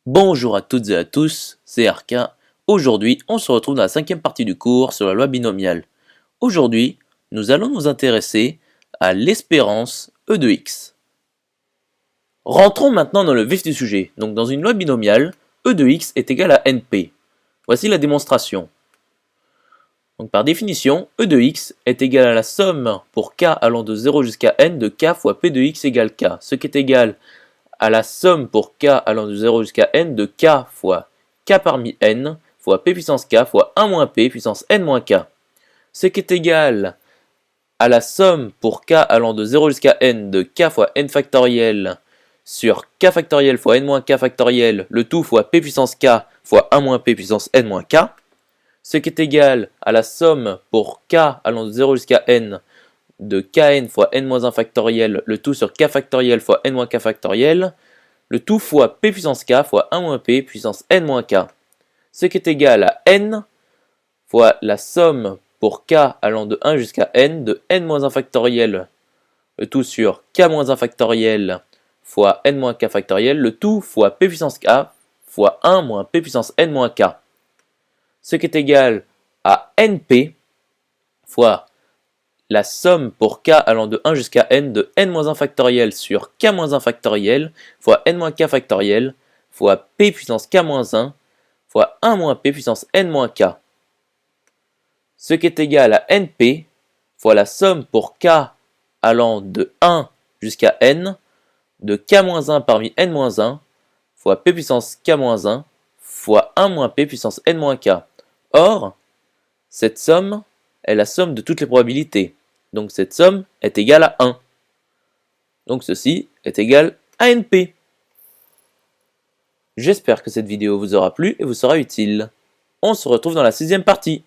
Bonjour à toutes et à tous, c'est Arca. Aujourd'hui, on se retrouve dans la cinquième partie du cours sur la loi binomiale. Aujourd'hui, nous allons nous intéresser à l'espérance E de x. Rentrons maintenant dans le vif du sujet. Donc dans une loi binomiale, E de x est égal à NP. Voici la démonstration. Donc par définition, E de x est égal à la somme pour k allant de 0 jusqu'à n de k fois P de x égale k, ce qui est égal à la somme pour k allant de 0 jusqu'à n de k fois k parmi n fois p puissance k fois 1 moins p puissance n moins k, ce qui est égal à la somme pour k allant de 0 jusqu'à n de k fois n factoriel sur k factoriel fois n moins k factoriel, le tout fois p puissance k fois 1 moins p puissance n moins k, ce qui est égal à la somme pour k allant de 0 jusqu'à n de kn fois n moins 1 factoriel, le tout sur k factoriel fois n moins k factoriel, le tout fois p puissance k fois 1 moins p puissance n moins k, ce qui est égal à n fois la somme pour k allant de 1 jusqu'à n de n moins 1 factoriel, le tout sur k moins 1 factoriel fois n moins k factoriel, le tout fois p puissance k fois 1 moins p puissance n moins k, ce qui est égal à np fois la somme pour k allant de 1 jusqu'à n de n-1 factoriel sur k-1 factoriel fois n-k factoriel fois p puissance k-1 fois 1 moins p puissance n-k. Ce qui est égal à np fois la somme pour k allant de 1 jusqu'à n de k-1 parmi n-1 fois p puissance k-1 fois 1 moins p puissance n-k. Or, cette somme est la somme de toutes les probabilités. Donc cette somme est égale à 1. Donc ceci est égal à NP. J'espère que cette vidéo vous aura plu et vous sera utile. On se retrouve dans la sixième partie.